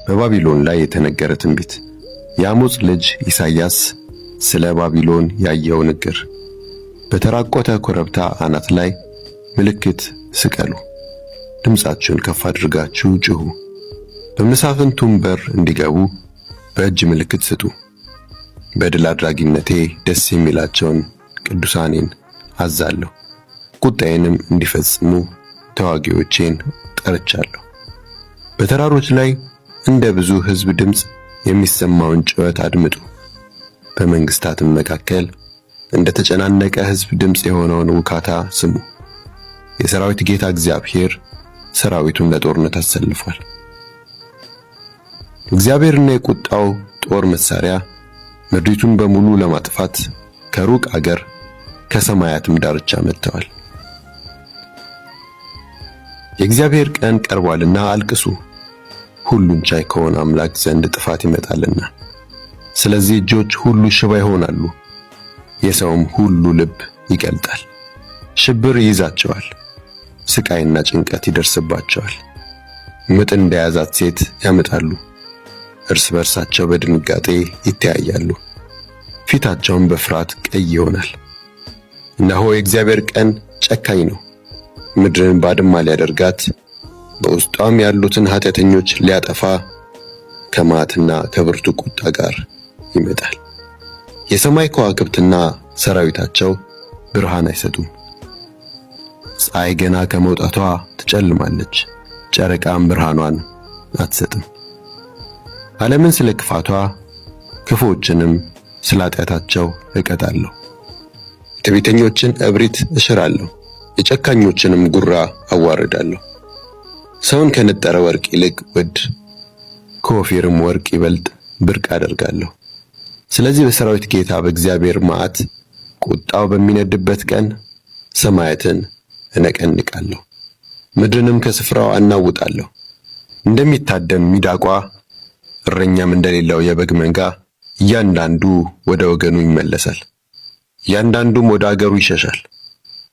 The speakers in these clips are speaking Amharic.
በባቢሎን ላይ የተነገረ ትንቢት። የአሞጽ ልጅ ኢሳይያስ ስለ ባቢሎን ያየው ንግር። በተራቆተ ኮረብታ አናት ላይ ምልክት ስቀሉ፣ ድምጻችሁን ከፍ አድርጋችሁ ጩኹ፣ በመሳፍንቱም በር እንዲገቡ በእጅ ምልክት ስጡ። በድል አድራጊነቴ ደስ የሚላቸውን ቅዱሳኔን አዛለሁ፣ ቁጣዬንም እንዲፈጽሙ ተዋጊዎቼን ጠርቻለሁ። በተራሮች ላይ እንደ ብዙ ሕዝብ ድምፅ የሚሰማውን ጩኸት አድምጡ። በመንግስታትም መካከል እንደ ተጨናነቀ ሕዝብ ድምፅ የሆነውን ውካታ ስሙ። የሰራዊት ጌታ እግዚአብሔር ሰራዊቱን ለጦርነት አሰልፏል። እግዚአብሔርና የቁጣው ጦር መሳሪያ ምድሪቱን በሙሉ ለማጥፋት ከሩቅ አገር ከሰማያትም ዳርቻ መጥተዋል። የእግዚአብሔር ቀን ቀርቧልና አልቅሱ፣ ሁሉን ቻይ ከሆነ አምላክ ዘንድ ጥፋት ይመጣልና። ስለዚህ እጆች ሁሉ ሽባ ይሆናሉ፣ የሰውም ሁሉ ልብ ይቀልጣል። ሽብር ይይዛቸዋል፣ ስቃይና ጭንቀት ይደርስባቸዋል። ምጥ እንደያዛት ሴት ያመጣሉ፣ እርስ በርሳቸው በድንጋጤ ይተያያሉ፣ ፊታቸውም በፍርሃት ቀይ ይሆናል። እነሆ የእግዚአብሔር ቀን ጨካኝ ነው፣ ምድርን ባድማ ሊያደርጋት፣ በውስጧም ያሉትን ኃጢአተኞች ሊያጠፋ ከመዓትና ከብርቱ ቁጣ ጋር ይመጣል። የሰማይ ከዋክብትና ሰራዊታቸው ብርሃን አይሰጡም። ፀሐይ ገና ከመውጣቷ ትጨልማለች፣ ጨረቃም ብርሃኗን አትሰጥም። ዓለምን ስለ ክፋቷ ክፉዎችንም ስለ ኃጢአታቸው እቀጣለሁ። የትዕቢተኞችን እብሪት እሽራለሁ፣ የጨካኞችንም ጉራ አዋርዳለሁ። ሰውን ከነጠረ ወርቅ ይልቅ ውድ፣ ከኦፊርም ወርቅ ይበልጥ ብርቅ አደርጋለሁ። ስለዚህ በሰራዊት ጌታ በእግዚአብሔር መዓት ቁጣው በሚነድበት ቀን ሰማያትን እነቀንቃለሁ፣ ምድርንም ከስፍራው አናውጣለሁ። እንደሚታደን ሚዳቋ እረኛም እንደሌለው የበግ መንጋ እያንዳንዱ ወደ ወገኑ ይመለሳል፣ እያንዳንዱም ወደ አገሩ ይሸሻል።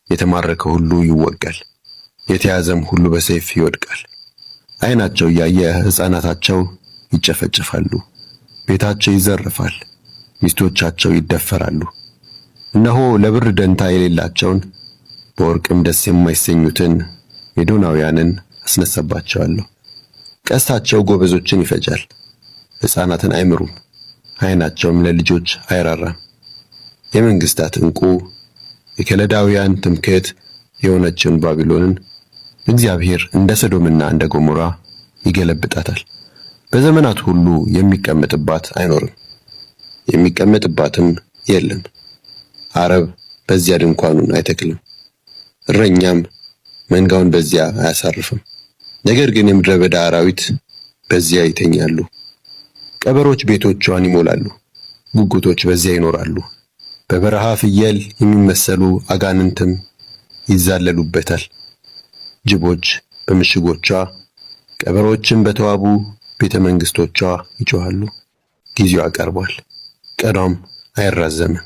የተማረከ ሁሉ ይወጋል፣ የተያዘም ሁሉ በሰይፍ ይወድቃል። ዓይናቸው እያየ ሕፃናታቸው ይጨፈጨፋሉ፣ ቤታቸው ይዘርፋል፣ ሚስቶቻቸው ይደፈራሉ። እነሆ ለብር ደንታ የሌላቸውን በወርቅም ደስ የማይሰኙትን ሜዶናውያንን አስነሳባቸዋለሁ። ቀስታቸው ጎበዞችን ይፈጃል፣ ሕፃናትን አይምሩም፣ ዓይናቸውም ለልጆች አይራራም። የመንግስታት ዕንቁ የከለዳውያን ትምክህት የሆነችውን ባቢሎንን እግዚአብሔር እንደ ሰዶምና እንደ ገሞራ ይገለብጣታል። በዘመናት ሁሉ የሚቀመጥባት አይኖርም፣ የሚቀመጥባትም የለም። አረብ በዚያ ድንኳኑን አይተክልም፣ እረኛም መንጋውን በዚያ አያሳርፍም። ነገር ግን የምድረ በዳ አራዊት በዚያ ይተኛሉ፣ ቀበሮች ቤቶቿን ይሞላሉ፣ ጉጉቶች በዚያ ይኖራሉ። በበረሃ ፍየል የሚመሰሉ አጋንንትም ይዛለሉበታል። ጅቦች በምሽጎቿ፣ ቀበሮችም በተዋቡ ቤተ መንግስቶቿ ይጮኻሉ። ጊዜዋ ቀርቧል፣ ቀኗም አይራዘምም።